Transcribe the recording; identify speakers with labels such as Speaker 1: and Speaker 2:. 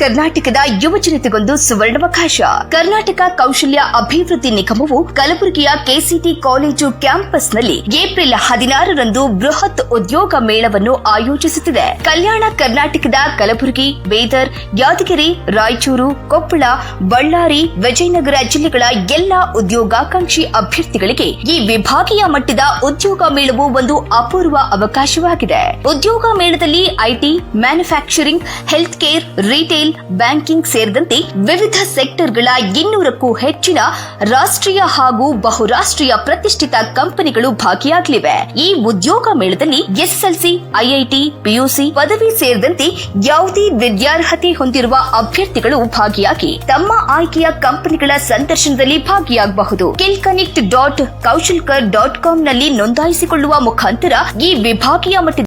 Speaker 1: ಕರ್ನಾಟಕದ ಯುವ ಜನತೆಗೊಂದು ಸುವರ್ಣಾವಕಾಶ. ಕರ್ನಾಟಕ ಕೌಶಲ್ಯ ಅಭಿವೃದ್ಧಿ ನಿಗಮವು ಕಲಬುರಗಿಯ ಕೆಸಿಟಿ ಕಾಲೇಜು ಕ್ಯಾಂಪಸ್ನಲ್ಲಿ ಏಪ್ರಿಲ್ 16ರಂದು ಬೃಹತ್ ಉದ್ಯೋಗ ಮೇಳವನ್ನು ಆಯೋಜಿಸುತ್ತಿದೆ. ಕಲ್ಯಾಣ ಕರ್ನಾಟಕದ ಕಲಬುರಗಿ, ಬೀದರ್, ಯಾದಗಿರಿ, ರಾಯಚೂರು, ಕೊಪ್ಪಳ, ಬಳ್ಳಾರಿ, ವಿಜಯನಗರ ಜಿಲ್ಲೆಗಳ ಎಲ್ಲಾ ಉದ್ಯೋಗಾಕಾಂಕ್ಷಿ ಅಭ್ಯರ್ಥಿಗಳಿಗೆ ಈ ವಿಭಾಗೀಯ ಮಟ್ಟದ ಉದ್ಯೋಗ ಮೇಳವು ಒಂದು ಅಪೂರ್ವ ಅವಕಾಶವಾಗಿದೆ. ಉದ್ಯೋಗ ಮೇಳದಲ್ಲಿ IT, manufacturing, health care, retail, banking ಸೇರಿದಂತೆ ವಿವಿಧ ಸೆಕ್ಟರ್ಗಳ 200ಕ್ಕೂ ಹೆಚ್ಚಿನ ರಾಷ್ಟ್ರೀಯ ಹಾಗೂ ಬಹುರಾಷ್ಟ್ರೀಯ ಪ್ರತಿಷ್ಠಿತ ಕಂಪನಿಗಳು ಭಾಗಿಯಾಗಲಿವೆ. ಈ ಉದ್ಯೋಗ ಮೇಳದಲ್ಲಿ ಎಸ್ಎಸ್ಎಲ್ಸಿ, ಐಐಟಿ, ಪಿಯುಸಿ, ಪದವಿ ಸೇರಿದಂತೆ ಯಾವುದೇ ವಿದ್ಯಾರ್ಹತೆ ಹೊಂದಿರುವ ಅಭ್ಯರ್ಥಿಗಳು ಭಾಗಿಯಾಗಿ ತಮ್ಮ ಆಯ್ಕೆಯ ಕಂಪನಿಗಳ ಸಂದರ್ಶನದಲ್ಲಿ ಭಾಗಿಯಾಗಬಹುದು. skillconnect.kaushal.com ನಲ್ಲಿ ನೋಂದಾಯಿಸಿಕೊಳ್ಳುವ ಮುಖಾಂತರ ಈ ವಿಭಾಗೀಯ ಮಟ್ಟದ